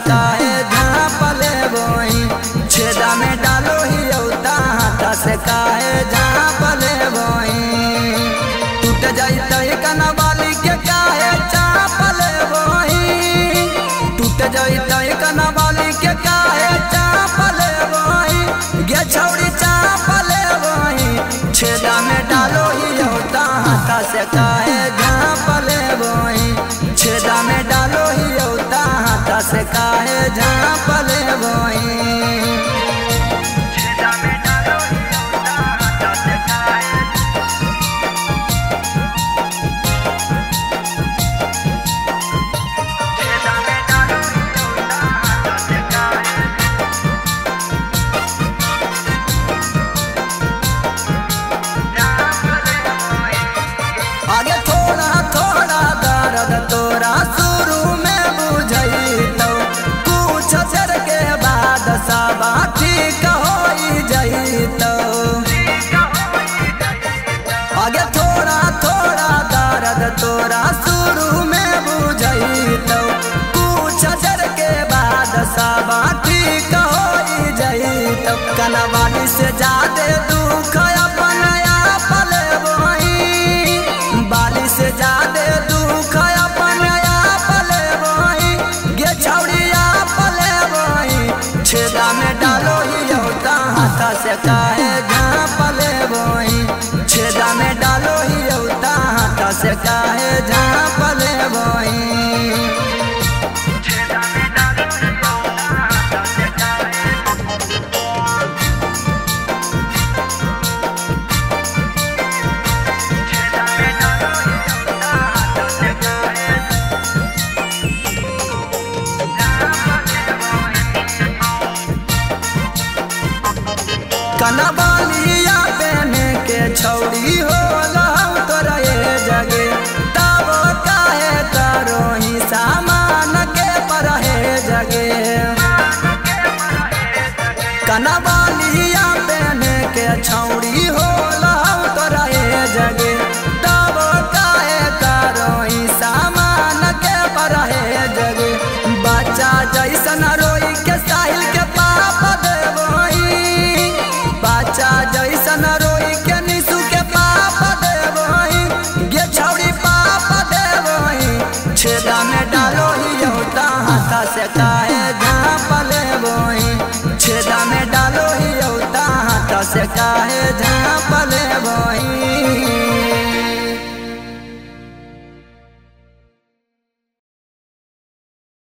काहे झाँपले बोई, छेदा में डालो ही औता हाथा से काहे झाँपले बोई। टूट जाइतै कनवाली के काहे चापले बोई, टूट जाइतै कनवाली के काहे चापले बोई, गे छौड़ी चापले बोई, छेदा में डालो ही औता हाथा से काहे झाँपले बोई, छेदा में डालो ही औता हाथा से काहे झाँपले बोई। आगे थोड़ा थोड़ा दर्द तोरा शुरू में बुझैतौ, कुछ देर के बाद सब ठीक हो जैतौ। आगे थोड़ा थोड़ा दर्द तोरा शुरू में बुझैतौ, कुछ देर के बाद सब ठीक हो जैतौ। कनवाली से ज्यादा दुख अपन आप लेबोई, बाली से ज्यादा दुख अपन आप लेबोई, गे छौड़ी आप लेबोई, छेदा में डालो ही औता हाथा से काहे झाँप लेबोई, छेदा में डालो ही औता हाथा से काहे झाँप लेबोई। कनवालिया पहने के छौड़ी हो लहू तोरा ये जगे, तब काहे करो ही सामान के परहे जगे। कनवालिया पहने के छौड़ी हो लहू तोरा ये जगे, तब काहे करो ही सामान के परहे जगे। बच्चा जैसन रोई के साहिल के पाप देबोई, बच्चा जैसन रोई के निशु के पाप देबोई, गे छौड़ी पाप देबोई, छेदा में डालो ही औता हाथा से काहे झाँप लेबोई, छेदा में डालो ही औता हाथा से काहे झाँप लेबोई।